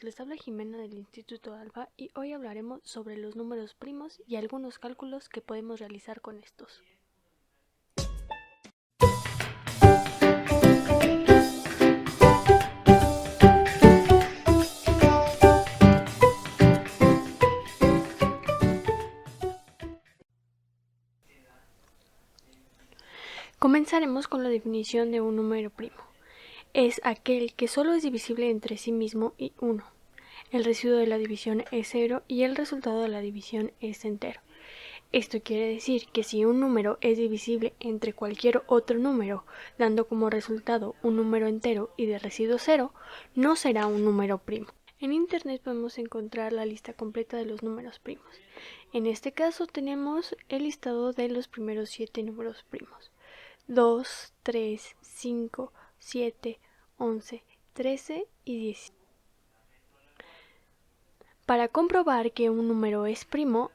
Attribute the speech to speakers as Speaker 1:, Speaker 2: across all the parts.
Speaker 1: les habla Jimena del Instituto Alba y hoy hablaremos sobre los números primos y algunos cálculos que podemos realizar con estos. Comenzaremos con la definición de un número primo. Es aquel que solo es divisible entre sí mismo y 1. El residuo de la división es 0 y el resultado de la división es entero. Esto quiere decir que si un número es divisible entre cualquier otro número, dando como resultado un número entero y de residuo 0, no será un número primo. En Internet podemos encontrar la lista completa de los números primos. En este caso tenemos el listado de los primeros 7 números primos. 2, 3, 5, 7, 11, 13 y 10. Para comprobar que un número es primo,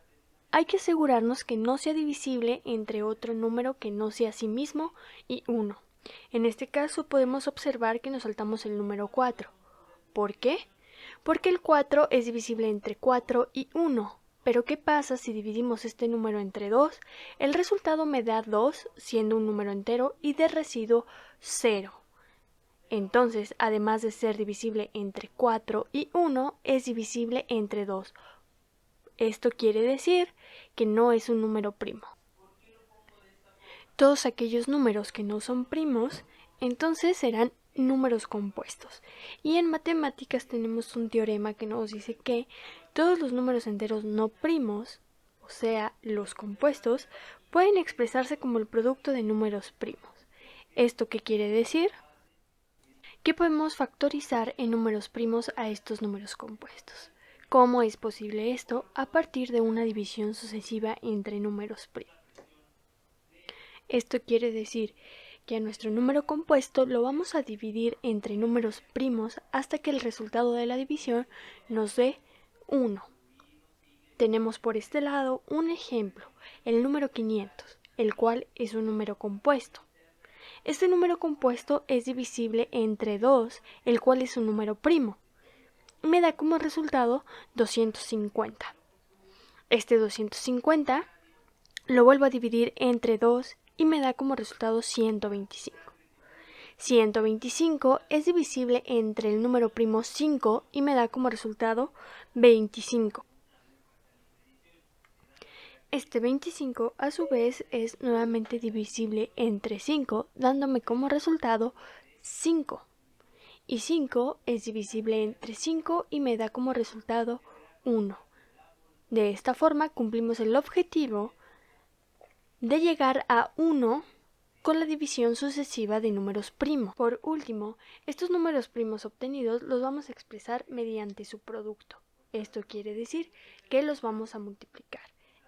Speaker 1: hay que asegurarnos que no sea divisible entre otro número que no sea sí mismo y 1. En este caso podemos observar que nos saltamos el número 4. ¿Por qué? Porque el 4 es divisible entre 4 y 1. Pero ¿qué pasa si dividimos este número entre 2? El resultado me da 2 siendo un número entero y de residuo 0. Entonces, además de ser divisible entre 4 y 1, es divisible entre 2. Esto quiere decir que no es un número primo. Todos aquellos números que no son primos, entonces serán números compuestos. Y en matemáticas tenemos un teorema que nos dice que todos los números enteros no primos, o sea, los compuestos, pueden expresarse como el producto de números primos. ¿Esto qué quiere decir? Que podemos factorizar en números primos a estos números compuestos. ¿Cómo es posible esto? A partir de una división sucesiva entre números primos. Esto quiere decir que a nuestro número compuesto lo vamos a dividir entre números primos hasta que el resultado de la división nos dé 1. Tenemos por este lado un ejemplo, el número 500, el cual es un número compuesto. Este número compuesto es divisible entre 2, el cual es un número primo. Me da como resultado 250. Este 250 lo vuelvo a dividir entre 2 y me da como resultado 125. 125 es divisible entre el número primo 5 y me da como resultado 25. Este 25 a su vez es nuevamente divisible entre 5, dándome como resultado 5. Y 5 es divisible entre 5 y me da como resultado 1. De esta forma cumplimos el objetivo de llegar a 1 con la división sucesiva de números primos. Por último, estos números primos obtenidos los vamos a expresar mediante su producto. Esto quiere decir que los vamos a multiplicar.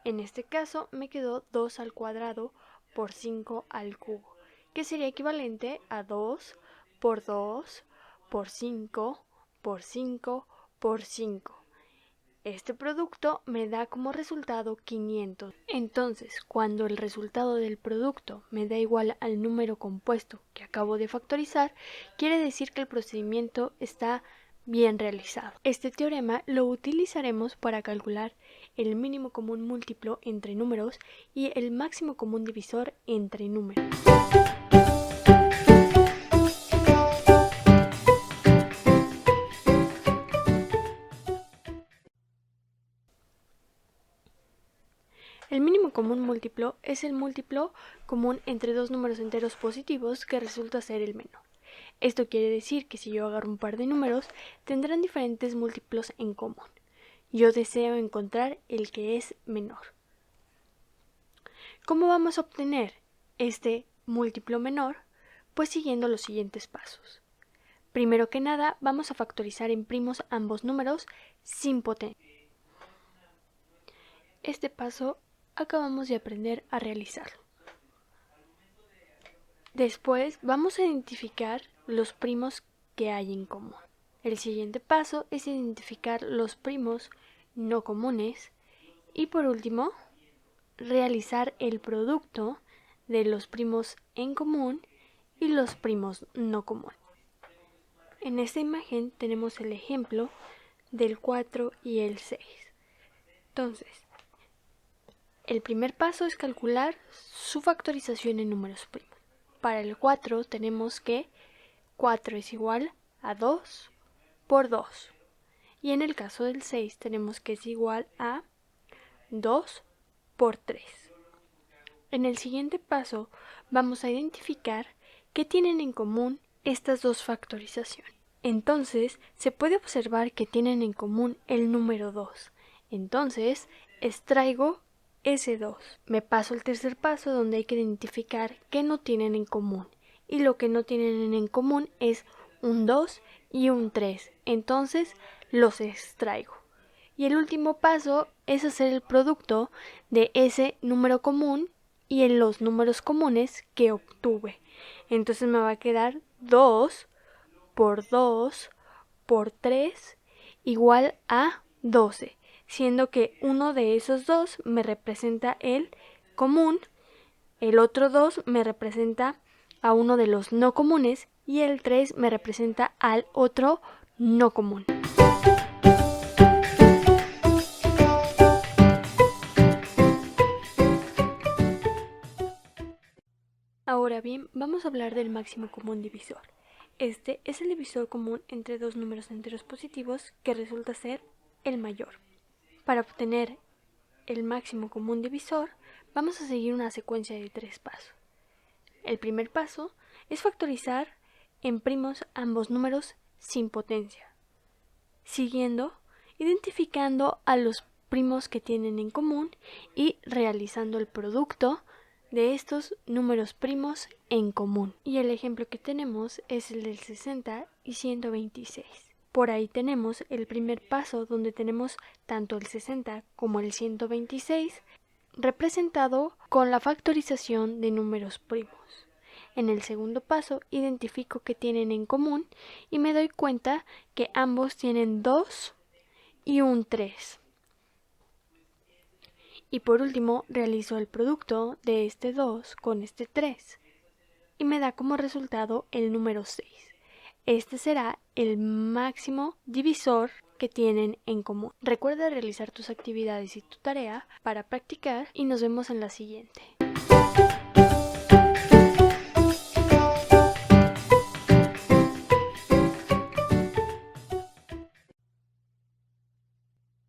Speaker 1: En este caso me quedó 2 al cuadrado por 5 al cubo, que sería equivalente a 2 por 2 por 5 por 5 por 5. Este producto me da como resultado 500. Entonces, cuando el resultado del producto me da igual al número compuesto que acabo de factorizar, quiere decir que el procedimiento está bien realizado. Este teorema lo utilizaremos para calcular el mínimo común múltiplo entre números y el máximo común divisor entre números. El mínimo común múltiplo es el múltiplo común entre dos números enteros positivos que resulta ser el menor. Esto quiere decir que si yo agarro un par de números, tendrán diferentes múltiplos en común. Yo deseo encontrar el que es menor. ¿Cómo vamos a obtener este múltiplo menor? Pues siguiendo los siguientes pasos. Primero que nada, vamos a factorizar en primos ambos números sin potencia. Este paso acabamos de aprender a realizarlo. Después vamos a identificar los primos que hay en común. El siguiente paso es identificar los primos no comunes y por último realizar el producto de los primos en común y los primos no comunes. En esta imagen tenemos el ejemplo del 4 y el 6. Entonces, el primer paso es calcular su factorización en números primos. Para el 4 tenemos que 4 es igual a 2 por 2. Y en el caso del 6 tenemos que es igual a 2 por 3. En el siguiente paso vamos a identificar qué tienen en común estas dos factorizaciones. Entonces se puede observar que tienen en común el número 2. Entonces extraigo ese 2. Me paso al tercer paso donde hay que identificar qué no tienen en común. Y lo que no tienen en común es un 2 y un 3. Entonces los extraigo. Y el último paso es hacer el producto de ese número común y en los números comunes que obtuve. Entonces me va a quedar 2 por 2 por 3 igual a 12, siendo que uno de esos dos me representa el común, el otro 2 me representa a uno de los no comunes y el 3 me representa al otro no común. Ahora bien, vamos a hablar del máximo común divisor. Este es el divisor común entre dos números enteros positivos que resulta ser el mayor. Para obtener el máximo común divisor, vamos a seguir una secuencia de 3 pasos. El primer paso es factorizar en primos ambos números sin potencia, siguiendo identificando a los primos que tienen en común y realizando el producto de estos números primos en común. Y el ejemplo que tenemos es el del 60 y 126. Por ahí tenemos el primer paso donde tenemos tanto el 60 como el 126 representado con la factorización de números primos. En el segundo paso identifico que tienen en común y me doy cuenta que ambos tienen 2 y un 3. Y por último realizo el producto de este 2 con este 3 y me da como resultado el número 6. Este será el máximo divisor que tienen en común. Recuerda realizar tus actividades y tu tarea para practicar y nos vemos en la siguiente.